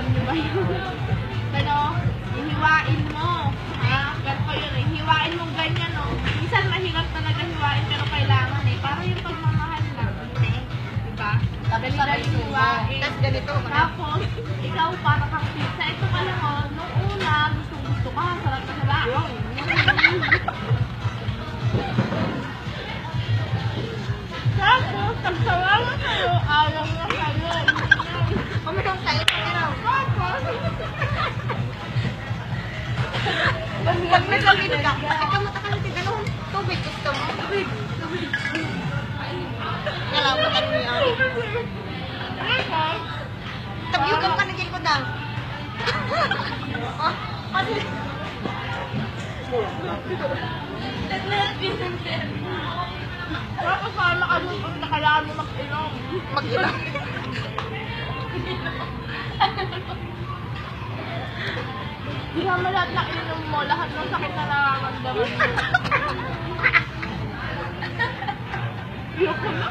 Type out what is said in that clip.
Alam niyo ba yun? Pero, hihiwain mo. Ha? Ganito yun eh. Hiwain mo ganyan, no? Minsan mahirap talaga hiwain, pero kailangan eh. Para yung pagmamahal lang. Diba? Tapos sabay sumo. Tapos ganito. Tapos, ikaw para kang pizza. Ito pala mo, nung una, gusto ka, sarap na sa baon. Tapos, tagsawa sa'yo, ayaw na sa'yo. Umitong sa'yo. Tapos, Pag naglamit ka, bakit ka matakalipid? Anong tubig gusto mo? Tubig. Nalawatan mo yan. Tabyugan ka na dyan ko na. Kasi... tapos sama ka doon kung nakalaan mo mag-inom. Mag-inom. Di naman lahat na inom mo, lahat ng sakit na nararamdaman mo. Ayoko na.